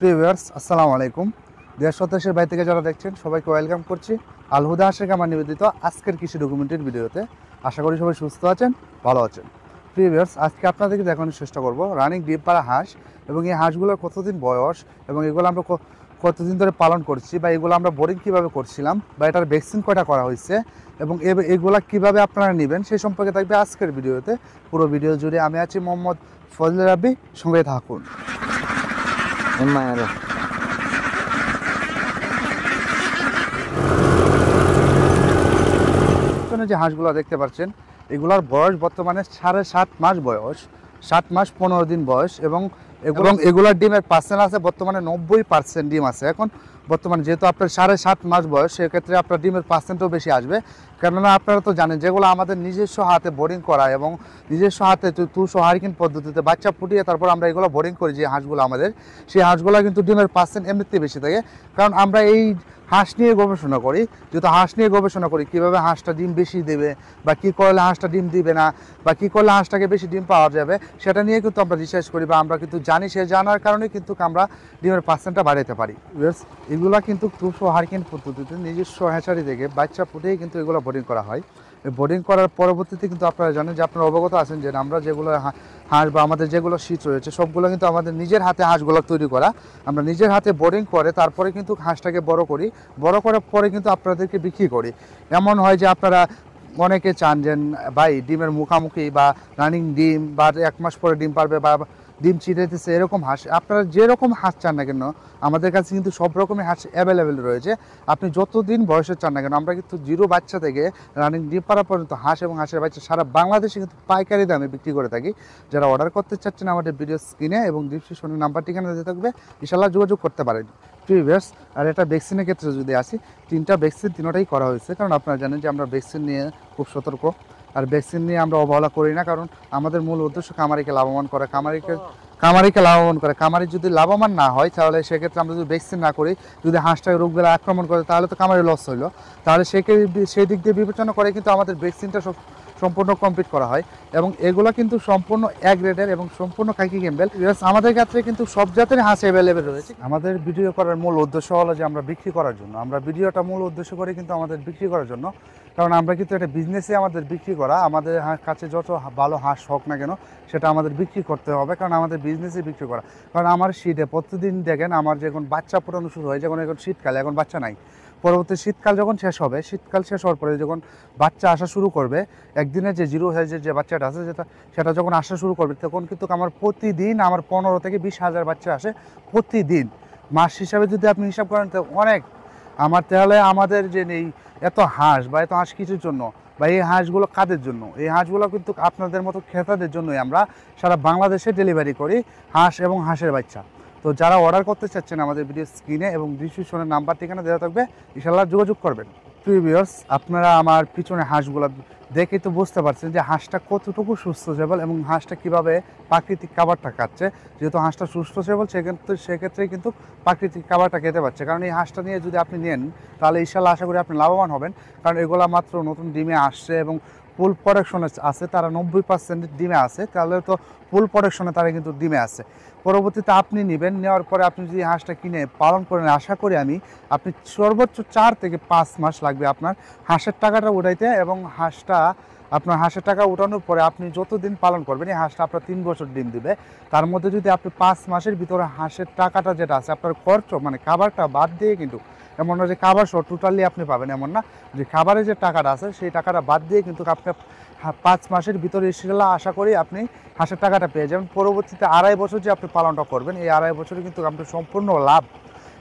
Viewers আসসালামু আলাইকুম। দেশ ও দেশের বাইরে থেকে যারা দেখছেন সবাইকে ওয়েলকাম করছি আল হুদা হাঁসের খামার নিবেদিত আজকের কৃষি ডকুমেন্টারি ভিডিওতে। আশা করি সবাই সুস্থ আছেন, ভালো আছেন। ভিউয়ার্স আজকে আপনাদেরকে দেখানোর চেষ্টা করব রানিং ডিম পাড়া হাঁস এবং এই হাঁসগুলোর কতদিন বয়স এবং এগুলো আমরা কতদিন ধরে পালন করছি বা এগুলো আমরা বোরিং কীভাবে করছিলাম বা এটার ভ্যাকসিন কয়টা করা হয়েছে এবং এগুলা কীভাবে আপনারা নেবেন সেই সম্পর্কে থাকবে আজকের ভিডিওতে। পুরো ভিডিও জুড়ে আমি আছি মোহাম্মদ ফজলে রাব্বি, সঙ্গে থাকুন। যে হাঁসগুলো দেখতে পাচ্ছেন এগুলার বয়স বর্তমানে 7.5 মাস বয়স, 7 মাস 15 দিন বয়স এবং এগুলার ডিমের পার্সেন্ট আছে বর্তমানে 90% ডিম আছে এখন বর্তমানে। যেহেতু আপনার 7.5 মাস বয়স সেক্ষেত্রে আপনার ডিমের পার্সেন্টও বেশি আসবে, কেননা আপনারা তো জানেন যেগুলো আমাদের নিজস্ব হাতে বোরিং করা এবং নিজস্ব হাতে তুষো হারিকেন পদ্ধতিতে বাচ্চা ফুটিয়ে তারপর আমরা এগুলো বোরিং করি যে হাঁসগুলো আমাদের, সেই হাঁসগুলো কিন্তু ডিমের পার্সেন্ট এমনিতেই বেশি থাকে। কারণ আমরা এই হাঁস নিয়ে গবেষণা করি, যেহেতু হাঁস নিয়ে গবেষণা করি কীভাবে হাঁসটা ডিম বেশি দেবে বা কী করলে হাঁসটা ডিম দিবে না বা কী করলে হাঁসটাকে বেশি ডিম পাওয়া যাবে সেটা নিয়ে কিন্তু আমরা রিসার্চ করি বা আমরা কিন্তু জানি, সে জানার কারণে কিন্তু আমরা ডিমের পার্সেন্টটা বাড়াতে পারি। এগুলা কিন্তু তুষো হারিকেন পদ্ধতিতে নিজস্ব হ্যাচারি থেকে বাচ্চা ফুটিয়ে কিন্তু এগুলো বোর্ডিং করা হয়। বোর্ডিং করার পরবর্তীতে কিন্তু আপনারা জানেন যে আপনারা অবগত আছেন যে আমরা যেগুলো হাঁস বা আমাদের যেগুলো শীত রয়েছে সবগুলো কিন্তু আমাদের নিজের হাতে হাঁসগুলো তৈরি করা, আমরা নিজের হাতে বোর্ডিং করে তারপরে কিন্তু হাঁসটাকে বড় করি, বড় করার পরে কিন্তু আপনাদেরকে বিক্রি করি। এমন হয় যে আপনারা অনেকে চান যে ভাই ডিমের মুখামুখি বা রানিং ডিম বা 1 মাস পরে ডিম পারবে বা ডিম চিটাইতেছে এরকম হাঁস, আপনারা যেরকম হাঁস চান না কেন আমাদের কাছে কিন্তু সব রকমের হাঁস অ্যাভেলেবেল রয়েছে। আপনি যতদিন বয়সের চান না কেন আমরা কিন্তু জিরো বাচ্চা থেকে রানিং ডিম পাড়া পর্যন্ত হাঁস এবং হাঁসের বাচ্চা সারা বাংলাদেশে কিন্তু পাইকারি দামে বিক্রি করে থাকি। যারা অর্ডার করতে চাচ্ছেন আমাদের ভিডিও স্ক্রিনে এবং ডিসক্রিপশনে নাম্বার ঠিকানা দিতে থাকবে, ইনশাআল্লাহ যোগাযোগ করতে পারেন। ভিউয়ার্স আর এটা ভ্যাকসিনের ক্ষেত্রে যদি আসি, 3টা ভ্যাকসিন 3টাই করা হয়েছে, কারণ আপনারা জানেন যে আমরা ভ্যাকসিন নিয়ে খুব সতর্ক। আর ভ্যাকসিন নিয়ে আমরা অবহেলা করি না, কারণ আমাদের মূল উদ্দেশ্য খামারিকে লাভবান করা, খামারিকে লাভবান করে। খামারি যদি লাভবান না হয় তাহলে সেক্ষেত্রে আমরা যদি ভ্যাকসিন না করি, যদি হাঁসটাকে রোগগুলো আক্রমণ করে তাহলে তো খামারি লস হইলো। তাহলে সেই দিক দিয়ে বিবেচনা করে কিন্তু আমাদের ভ্যাকসিনটা সম্পূর্ণ কমপ্লিট করা হয় এবং এগুলো কিন্তু সম্পূর্ণ এক গ্রেডের এবং সম্পূর্ণ খাকি ক্যাম্বেল। আমাদের ক্ষেত্রে কিন্তু সব জাতের হাঁস অ্যাভেলেবেল রয়েছে। আমাদের ভিডিও করার মূল উদ্দেশ্য হলো যে আমরা বিক্রি করার জন্য, আমরা ভিডিওটা মূল উদ্দেশ্য করে কিন্তু আমাদের বিক্রি করার জন্য, কারণ আমরা কিন্তু একটা বিজনেসে আমাদের বিক্রি করা, আমাদের কাছে যত ভালো হাঁস হোক না কেন সেটা আমাদের বিক্রি করতে হবে, কারণ আমাদের বিজনেসে বিক্রি করা। কারণ আমার শীতে প্রতিদিন দেখেন আমার যখন বাচ্চা ফোটানো শুরু হয়, যখন এখন শীতকালে, এখন বাচ্চা নাই, পরবর্তী শীতকাল যখন শেষ হবে, শীতকাল শেষ হওয়ার পরে যখন বাচ্চা আসা শুরু করবে, একদিনে যে জিরো সাইজের যে বাচ্চাটা আছে সেটা যখন আসা শুরু করবে তখন কিন্তু আমার প্রতিদিন আমার 15 থেকে 20 হাজার বাচ্চা আসে প্রতিদিন। মাস হিসাবে যদি আপনি হিসাব করেন তো অনেক আমার, তাহলে আমাদের যে এই এত হাঁস বা এত হাঁস কিছুর জন্য বা এই হাঁসগুলো কাদের জন্য, এই হাঁসগুলো কিন্তু আপনাদের মতো ক্রেতাদের জন্যই আমরা সারা বাংলাদেশে ডেলিভারি করি হাঁস এবং হাঁসের বাচ্চা। তো যারা অর্ডার করতে চাচ্ছেন আমাদের ভিডিও স্ক্রিনে এবং ডিসক্রিপশনের নাম্বার ঠিকানা দেওয়া থাকবে, ইনশাআল্লাহ যোগাযোগ করবেন। ভিউয়ার্স আপনারা আমার পিছনে হাঁসগুলো দেখে তো বুঝতে পারছেন যে হাঁসটা কতটুকু সুস্থ সবল এবং হাঁসটা কীভাবে প্রাকৃতিক খাবারটা খাচ্ছে। যেহেতু হাঁসটা সুস্থ সবল সেক্ষেত্রে কিন্তু প্রাকৃতিক খাবারটা খেতে পারছে। কারণ এই হাঁসটা নিয়ে যদি আপনি নেন তাহলে ইনশাআল্লাহ আশা করি আপনি লাভবান হবেন, কারণ এগুলা মাত্র নতুন ডিমে আসছে এবং ফুল প্রোডাকশনে আছে, তারা 90% ডিমে আছে, তাহলে তো ফুল প্রোডাকশনে তারা কিন্তু ডিমে আছে। পরবর্তীতে আপনি নেবেন, নেওয়ার পরে আপনি যদি হাঁসটা কিনে পালন করেন, আশা করি আপনি সর্বোচ্চ 4 থেকে 5 মাস লাগবে আপনার হাঁসের টাকাটা উঠাইতে, এবং আপনার হাঁসের টাকা উঠানোর পরে আপনি যতদিন পালন করবেন এই হাঁসটা আপনার 3 বছর ডিম দিবে। তার মধ্যে যদি আপনি 5 মাসের ভিতরে হাঁসের টাকাটা যেটা আছে আপনার খরচ মানে খাবারটা বাদ দিয়ে, কিন্তু এমন না যে খাবার সহ টোটালি আপনি পাবেন, এমন না, যে খাবারের যে টাকাটা আছে সেই টাকাটা বাদ দিয়ে কিন্তু আপনি 5 মাসের ভিতরে ইনশাআল্লাহ আশা করি আপনি হাঁসের টাকাটা পেয়ে যাবেন। পরবর্তীতে 2.5 বছর যে আপনি পালনটা করবেন, এই 2.5 বছরে কিন্তু আপনি সম্পূর্ণ লাভ,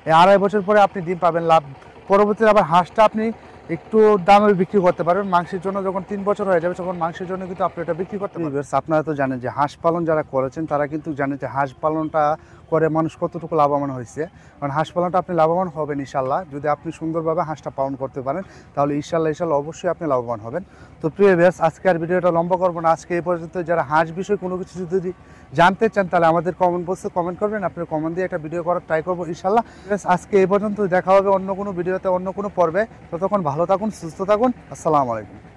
এই 2.5 বছর পরে আপনি ডিম পাবেন লাভ। পরবর্তীতে আবার হাঁসটা আপনি একটু দামে বিক্রি করতে পারবেন। মাংসের জন্য যখন 3 বছর হয়ে যাবে তখন মাংসের জন্য কিন্তু আপনি এটা বিক্রি করতে পারবেন। আপনারা তো জানেন যে হাঁস পালন যারা করেছেন তারা কিন্তু জানেন যে হাঁস পালনটা করে মানুষ কতটুকু লাভবান হয়েছে। কারণ হাঁস পালনটা আপনি লাভবান হবেন ইনশাআল্লাহ, যদি আপনি সুন্দরভাবে হাঁসটা পালন করতে পারেন তাহলে ইনশাআল্লাহ অবশ্যই আপনি লাভবান হবেন। তো প্রিয় ভিউয়ার্স আজকে আর ভিডিওটা লম্বা করবো না, আজকে এই পর্যন্ত। যারা হাঁস বিষয়ে কোনো কিছু যদি জানতে চান তাহলে আমাদের কমেন্ট বক্সে কমেন্ট করবেন, আপনি কমেন্ট দিয়ে একটা ভিডিও করার ট্রাই করবো ইনশাআল্লাহ। আজকে এই পর্যন্ত, দেখা হবে অন্য কোনো ভিডিওতে অন্য কোনো পর্বে। ততক্ষণ ভালো থাকুন, সুস্থ থাকুন, আসসালামু আলাইকুম।